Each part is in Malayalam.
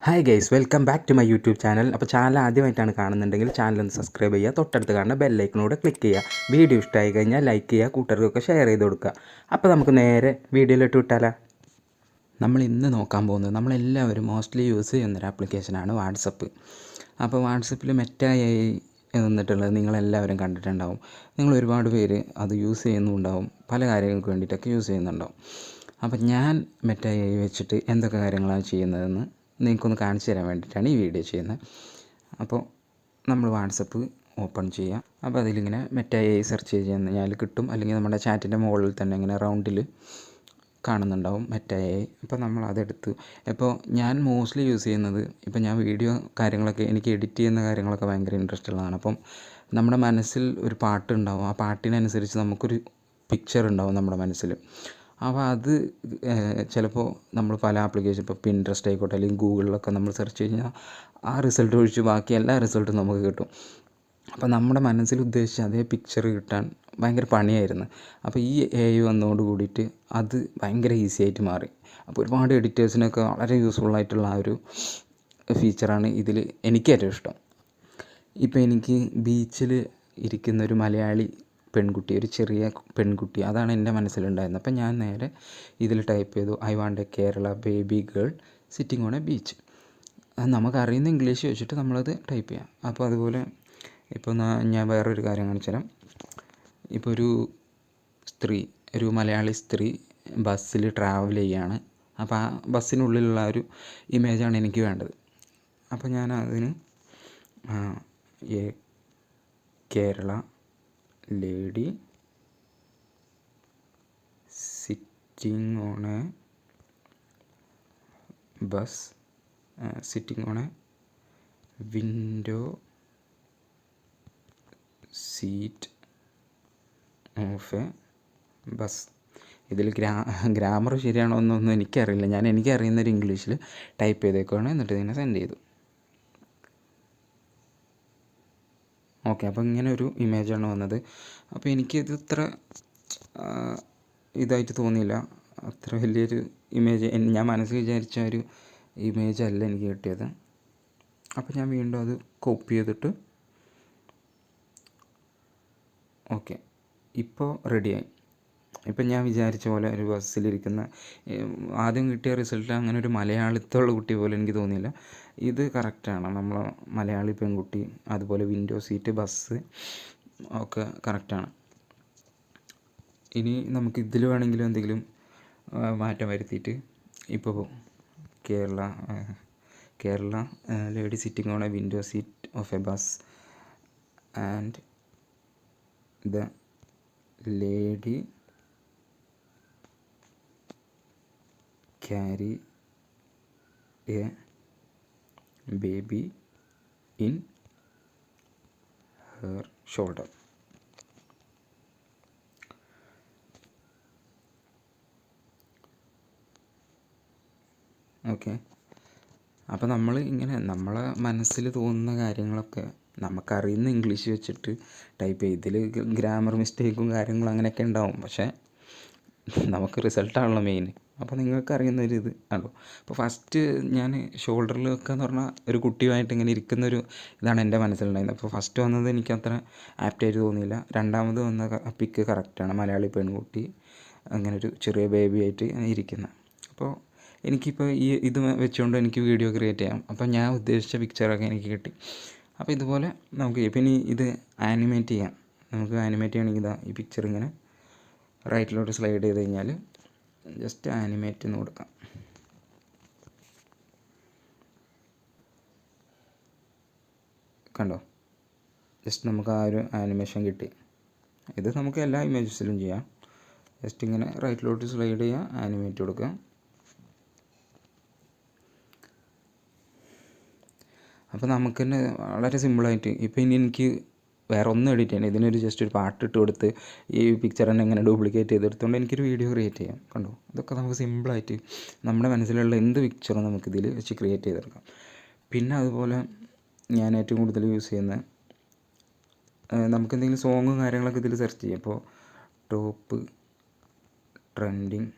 Hi guys, welcome back to my YouTube channel. അപ്പോൾ ചാനൽ ആദ്യമായിട്ടാണ് കാണുന്നുണ്ടെങ്കിൽ ചാനൽ ഒന്ന് സബ്സ്ക്രൈബ് ചെയ്യുക, തൊട്ടടുത്ത് കാണുന്ന ബെല്ലൈക്കനോട് ക്ലിക്ക് ചെയ്യുക. വീഡിയോ ഇഷ്ടമായി കഴിഞ്ഞാൽ ലൈക്ക് ചെയ്യുക, കൂട്ടുകാർക്കൊക്കെ ഷെയർ ചെയ്ത് കൊടുക്കുക. അപ്പോൾ നമുക്ക് നേരെ വീഡിയോയിലിട്ട് വിട്ടാലോ. നമ്മൾ ഇന്ന് നോക്കാൻ പോകുന്നത് നമ്മളെല്ലാവരും മോസ്റ്റ്ലി യൂസ് ചെയ്യുന്നൊരു ആപ്ലിക്കേഷനാണ് വാട്സപ്പ്. അപ്പോൾ വാട്സപ്പിൽ മെറ്റ AI എന്നിട്ടുള്ളത് നിങ്ങളെല്ലാവരും കണ്ടിട്ടുണ്ടാവും. നിങ്ങൾ ഒരുപാട് പേര് അത് യൂസ് ചെയ്യുന്നുണ്ടാവും, പല കാര്യങ്ങൾക്ക് വേണ്ടിയിട്ടൊക്കെ യൂസ് ചെയ്യുന്നുണ്ടാവും. അപ്പം ഞാൻ മെറ്റ AI വെച്ചിട്ട് എന്തൊക്കെ കാര്യങ്ങളാണ് ചെയ്യുന്നതെന്ന് നിങ്ങൾക്കൊന്ന് കാണിച്ചു തരാൻ വേണ്ടിയിട്ടാണ് ഈ വീഡിയോ ചെയ്യുന്നത്. അപ്പോൾ നമ്മൾ വാട്സപ്പ് ഓപ്പൺ ചെയ്യാം. അപ്പോൾ അതിലിങ്ങനെ മെറ്റ AI സെർച്ച് ചെയ്ത് കഴിഞ്ഞാൽ കിട്ടും, അല്ലെങ്കിൽ നമ്മുടെ ചാറ്റിൻ്റെ മുകളിൽ തന്നെ ഇങ്ങനെ റൗണ്ടിൽ കാണുന്നുണ്ടാവും മെറ്റ AI. അപ്പോൾ നമ്മൾ അതെടുത്ത്, ഇപ്പോൾ ഞാൻ മോസ്റ്റ്ലി യൂസ് ചെയ്യുന്നത്, ഇപ്പോൾ ഞാൻ വീഡിയോ കാര്യങ്ങളൊക്കെ എനിക്ക് എഡിറ്റ് ചെയ്യുന്ന കാര്യങ്ങളൊക്കെ ഭയങ്കര ഇൻട്രസ്റ്റ് ഉള്ളതാണ്. അപ്പം നമ്മുടെ മനസ്സിൽ ഒരു പാട്ടുണ്ടാവും, ആ പാട്ടിനനുസരിച്ച് നമുക്കൊരു പിക്ചർ ഉണ്ടാവും നമ്മുടെ മനസ്സിൽ. അപ്പോൾ അത് ചിലപ്പോൾ നമ്മൾ പല ആപ്ലിക്കേഷൻ, ഇപ്പോൾ പിൻട്രസ്റ്റ് ആയിക്കോട്ടെ അല്ലെങ്കിൽ ഗൂഗിളിലൊക്കെ നമ്മൾ സെർച്ച് കഴിഞ്ഞാൽ ആ റിസൾട്ട് ഒഴിച്ച് ബാക്കി എല്ലാ റിസൾട്ടും നമുക്ക് കിട്ടും. അപ്പോൾ നമ്മുടെ മനസ്സിൽ ഉദ്ദേശിച്ച അതേ പിക്ചർ കിട്ടാൻ ഭയങ്കര പണിയായിരുന്നു. അപ്പോൾ ഈ AI വന്നതോട് കൂടിയിട്ട് അത് ഭയങ്കര ഈസി ആയിട്ട് മാറി. അപ്പോൾ ഒരുപാട് എഡിറ്റേഴ്സിനൊക്കെ വളരെ യൂസ്ഫുൾ ആയിട്ടുള്ള ആ ഒരു ഫീച്ചറാണ് ഇതിൽ എനിക്ക് ഏറ്റവും ഇഷ്ടം. ഇപ്പോൾ എനിക്ക് ബീച്ചിൽ ഇരിക്കുന്നൊരു മലയാളി പെൺകുട്ടി, ഒരു ചെറിയ പെൺകുട്ടി, അതാണ് എൻ്റെ മനസ്സിലുണ്ടായിരുന്നത്. അപ്പം ഞാൻ നേരെ ഇതിൽ ടൈപ്പ് ചെയ്തു, I want a Kerala baby girl sitting on a beach. നമുക്കറിയുന്ന ഇംഗ്ലീഷ് വെച്ചിട്ട് നമ്മളത് ടൈപ്പ് ചെയ്യാം. അപ്പോൾ അതുപോലെ ഇപ്പോൾ ഞാൻ വേറൊരു കാര്യം കാണിച്ചു തരാം. ഇപ്പോൾ ഒരു മലയാളി സ്ത്രീ ബസ്സിൽ ട്രാവൽ ചെയ്യുകയാണ്. അപ്പോൾ ആ ബസ്സിനുള്ളിലുള്ള ഒരു ഇമേജാണ് എനിക്ക് വേണ്ടത്. അപ്പോൾ ഞാൻ അതിന് A Kerala lady sitting on A bus, sitting on A window seat of A bus. ഇതിൽ ഗ്രാമർ ശരിയാണോ എന്നൊന്നും എനിക്കറിയില്ല. എനിക്കറിയുന്നൊരു ഇംഗ്ലീഷിൽ ടൈപ്പ് ചെയ്തേക്കുവാണ്, എന്നിട്ട് ഇതിനെ സെൻഡ് ചെയ്തു. ഓക്കെ, അപ്പോൾ ഇങ്ങനെ ഒരു ഇമേജാണ് വന്നത്. അപ്പോൾ എനിക്കിത് ഇത്ര ഇതായിട്ട് തോന്നിയില്ല, അത്ര വലിയൊരു ഇമേജ് ഞാൻ മനസ്സിൽ വിചാരിച്ച ഒരു ഇമേജ് അല്ല എനിക്ക് കിട്ടിയത്. അപ്പോൾ ഞാൻ വീണ്ടും അത് കോപ്പി ചെയ്തിട്ട് ഓക്കെ, ഇപ്പോൾ റെഡിയായി. ഇപ്പം ഞാൻ വിചാരിച്ച പോലെ ഒരു ബസ്സിലിരിക്കുന്ന, ആദ്യം കിട്ടിയ റിസൾട്ട് അങ്ങനെ ഒരു മലയാളിത്തമുള്ള കുട്ടി പോലെ എനിക്ക് തോന്നിയില്ല. ഇത് കറക്റ്റാണ്, നമ്മൾ മലയാളി പെൺകുട്ടി, അതുപോലെ വിൻഡോ സീറ്റ്, ബസ് ഒക്കെ കറക്റ്റാണ്. ഇനി നമുക്ക് ഇതിൽ വേണമെങ്കിലും എന്തെങ്കിലും മാറ്റം വരുത്തിയിട്ട്, ഇപ്പോൾ Kerala lady sitting on A window seat of A bus and the lady carry a baby in her shoulder. Okay, അപ്പോൾ നമ്മൾ ഇങ്ങനെ നമ്മളെ മനസ്സിൽ തോന്നുന്ന കാര്യങ്ങളൊക്കെ നമുക്കറിയുന്ന ഇംഗ്ലീഷ് വെച്ചിട്ട് ടൈപ്പ് ചെയ്യും. ഇതിൽ ഗ്രാമർ മിസ്റ്റേക്കും കാര്യങ്ങളും അങ്ങനെയൊക്കെ ഉണ്ടാവും, പക്ഷേ നമുക്ക് റിസൾട്ടാണല്ലോ മെയിൻ. അപ്പോൾ നിങ്ങൾക്കറിയുന്നൊരു ഇത് ആണല്ലോ. അപ്പോൾ ഫസ്റ്റ് ഞാൻ ഷോൾഡറിൽ വെക്കുകയെന്ന് പറഞ്ഞാൽ ഒരു കുട്ടിയുമായിട്ട് ഇങ്ങനെ ഇരിക്കുന്നൊരു ഇതാണ് എൻ്റെ മനസ്സിലുണ്ടായിരുന്നത്. അപ്പോൾ ഫസ്റ്റ് വന്നത് എനിക്കത്ര ആപ്റ്റായിട്ട് തോന്നിയില്ല. രണ്ടാമത് വന്ന പിക്ക് കറക്റ്റാണ്, മലയാളി പെൺകുട്ടി അങ്ങനെ ഒരു ചെറിയ ബേബി ആയിട്ട് ഇരിക്കുന്നത്. അപ്പോൾ എനിക്കിപ്പോൾ ഇത് വെച്ചുകൊണ്ട് എനിക്ക് വീഡിയോ ക്രിയേറ്റ് ചെയ്യാം. അപ്പോൾ ഞാൻ ഉദ്ദേശിച്ച പിക്ചറൊക്കെ എനിക്ക് കിട്ടി. അപ്പോൾ ഇതുപോലെ നമുക്ക് പിന്നെ ഇത് ആനിമേറ്റ് ചെയ്യാം. നമുക്ക് ആനിമേറ്റ് ചെയ്യണമെങ്കിൽ ഇതാ ഈ പിക്ചർ ഇങ്ങനെ റൈറ്റിലോട്ട് സ്ലൈഡ് ചെയ്ത് കഴിഞ്ഞാൽ ജസ്റ്റ് ആനിമേറ്റ് എന്ന് കൊടുക്കാം. കണ്ടോ, ജസ്റ്റ് നമുക്ക് ആ ഒരു ആനിമേഷൻ കിട്ടി. ഇത് നമുക്ക് എല്ലാ ഇമേജസിലും ചെയ്യാം. ജസ്റ്റ് ഇങ്ങനെ റൈറ്റിലോട്ട് സ്ലൈഡ് ചെയ്യുക, ആനിമേറ്റ് കൊടുക്കുക. അപ്പോൾ നമുക്ക് തന്നെ വളരെ സിമ്പിളായിട്ട്, ഇപ്പോൾ ഇനി എനിക്ക് വേറെ ഒന്നും എഡിറ്റ് ചെയ്യണം, ഇതിനൊരു ജസ്റ്റ് ഒരു പാട്ടിട്ട് കൊടുത്ത് ഈ പിക്ചർ തന്നെ ഇങ്ങനെ ഡ്യൂപ്ലിക്കേറ്റ് ചെയ്തെടുത്തുകൊണ്ട് എനിക്കൊരു വീഡിയോ ക്രിയേറ്റ് ചെയ്യാം. കണ്ടോ, ഇതൊക്കെ നമുക്ക് സിമ്പിളായിട്ട് നമ്മുടെ മനസ്സിലുള്ള എന്ത് പിക്ചറും നമുക്കിതിൽ വെച്ച് ക്രിയേറ്റ് ചെയ്തെടുക്കാം. പിന്നെ അതുപോലെ ഞാൻ ഏറ്റവും കൂടുതൽ യൂസ് ചെയ്യുന്ന, നമുക്കെന്തെങ്കിലും സോങ്ങും കാര്യങ്ങളൊക്കെ ഇതിൽ സെർച്ച് ചെയ്യാം. ഇപ്പോൾ ടോപ്പ് ട്രെൻഡിങ്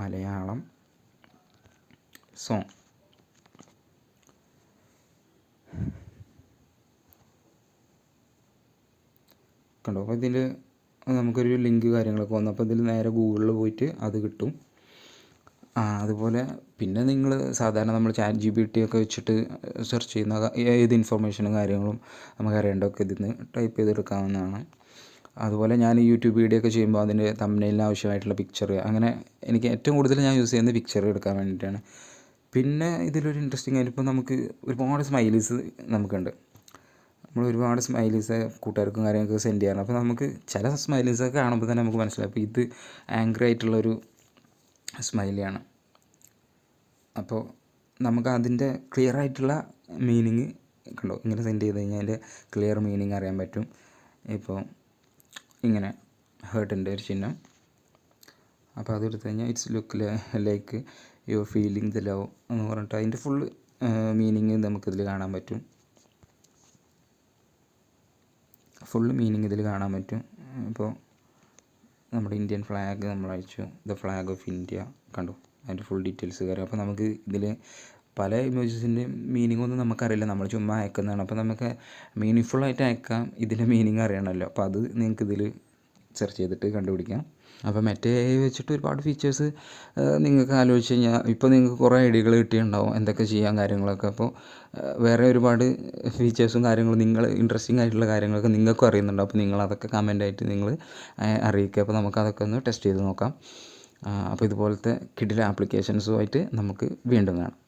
മലയാളം സോങ്, കണ്ടോ. അപ്പോൾ ഇതിൽ നമുക്കൊരു ലിങ്ക് കാര്യങ്ങളൊക്കെ വന്നു. അപ്പോൾ ഇതിൽ നേരെ ഗൂഗിളിൽ പോയിട്ട് അത് കിട്ടും. അതുപോലെ പിന്നെ നിങ്ങൾ സാധാരണ നമ്മൾ ChatGPT ഒക്കെ വെച്ചിട്ട് സെർച്ച് ചെയ്യുന്ന ഏത് ഇൻഫർമേഷനും കാര്യങ്ങളും നമുക്ക് അറിയേണ്ടതൊക്കെ ഇതിൽ നിന്ന് ടൈപ്പ് ചെയ്തെടുക്കാവുന്നതാണ്. അതുപോലെ ഞാൻ യൂട്യൂബ് വീഡിയോ ഒക്കെ ചെയ്യുമ്പോൾ അതിൻ്റെ തംബ്നെയിലിന് ആവശ്യമായിട്ടുള്ള പിക്ചർ, അങ്ങനെ എനിക്ക് ഏറ്റവും കൂടുതൽ ഞാൻ യൂസ് ചെയ്യുന്നത് പിക്ചർ എടുക്കാൻ വേണ്ടിയിട്ടാണ്. പിന്നെ ഇതിലൊരു ഇൻട്രസ്റ്റിംഗ് ആയിട്ട് ഇപ്പോൾ നമുക്ക് ഒരുപാട് സ്മൈലീസ് നമുക്കുണ്ട്. നമ്മൾ ഒരുപാട് സ്മൈലീസ് കൂട്ടുകാർക്കും കാര്യങ്ങളൊക്കെ സെൻഡ് ചെയ്യാറ്. അപ്പോൾ നമുക്ക് ചില സ്മൈലീസൊക്കെ കാണുമ്പോൾ തന്നെ നമുക്ക് മനസ്സിലാവും അപ്പോൾ ഇത് ആംഗ്രി ആയിട്ടുള്ളൊരു സ്മൈലിയാണ്. അപ്പോൾ നമുക്ക് അതിൻ്റെ ക്ലിയർ ആയിട്ടുള്ള മീനിങ് കണ്ടോ, ഇങ്ങനെ സെൻഡ് ചെയ്ത് കഴിഞ്ഞാൽ അതിൻ്റെ ക്ലിയർ മീനിങ് അറിയാൻ പറ്റും. ഇപ്പോൾ ഇങ്ങനെ ഹേർട്ടിൻ്റെ ഒരു ചിഹ്നം, അപ്പോൾ അതെടുത്ത് കഴിഞ്ഞാൽ it's look like you are feeling the love എന്ന് പറഞ്ഞിട്ട് അതിൻ്റെ ഫുൾ മീനിങ് നമുക്കിതിൽ കാണാൻ പറ്റും. ഫുൾ മീനിങ് ഇതിൽ കാണാൻ പറ്റും. ഇപ്പോൾ നമ്മുടെ ഇന്ത്യൻ ഫ്ലാഗ് നമ്മൾ അയച്ചു, ദ ഫ്ലാഗ് ഓഫ് ഇന്ത്യ കണ്ടു, അതിൻ്റെ ഫുൾ ഡീറ്റെയിൽസ് കാര്യം. അപ്പോൾ നമുക്ക് ഇതിൽ പല ഇമോജസിൻ്റെയും മീനിങ് ഒന്നും നമുക്കറിയില്ല, നമ്മൾ ചുമ്മാ അയക്കുന്നതാണ്. അപ്പോൾ നമുക്ക് മീനിങ് ഫുള്ളായിട്ട് അയക്കാം, ഇതിൻ്റെ മീനിങ് അറിയണമല്ലോ. അപ്പോൾ അത് നിങ്ങൾക്ക് ഇതിൽ സെർച്ച് ചെയ്തിട്ട് കണ്ടുപിടിക്കാം. അപ്പോൾ മറ്റേ AI വെച്ചിട്ട് ഒരുപാട് ഫീച്ചേഴ്സ് നിങ്ങൾക്ക് ആലോചിച്ച് കഴിഞ്ഞാൽ ഇപ്പോൾ നിങ്ങൾക്ക് കുറേ ഐഡിയകൾ കിട്ടിയിട്ടുണ്ടാവും എന്തൊക്കെ ചെയ്യാൻ കാര്യങ്ങളൊക്കെ. അപ്പോൾ വേറെ ഒരുപാട് ഫീച്ചേഴ്സും കാര്യങ്ങളും നിങ്ങൾ ഇൻട്രസ്റ്റിംഗ് ആയിട്ടുള്ള കാര്യങ്ങളൊക്കെ നിങ്ങൾക്കും അറിയുന്നുണ്ടാവും. അപ്പോൾ നിങ്ങളതൊക്കെ കമൻ്റായിട്ട് നിങ്ങൾ അറിയിക്കുക. അപ്പോൾ നമുക്കതൊക്കെ ഒന്ന് ടെസ്റ്റ് ചെയ്ത് നോക്കാം. അപ്പോൾ ഇതുപോലത്തെ കിഡിലെ ആപ്ലിക്കേഷൻസുമായിട്ട് നമുക്ക് വീണ്ടും കാണാം.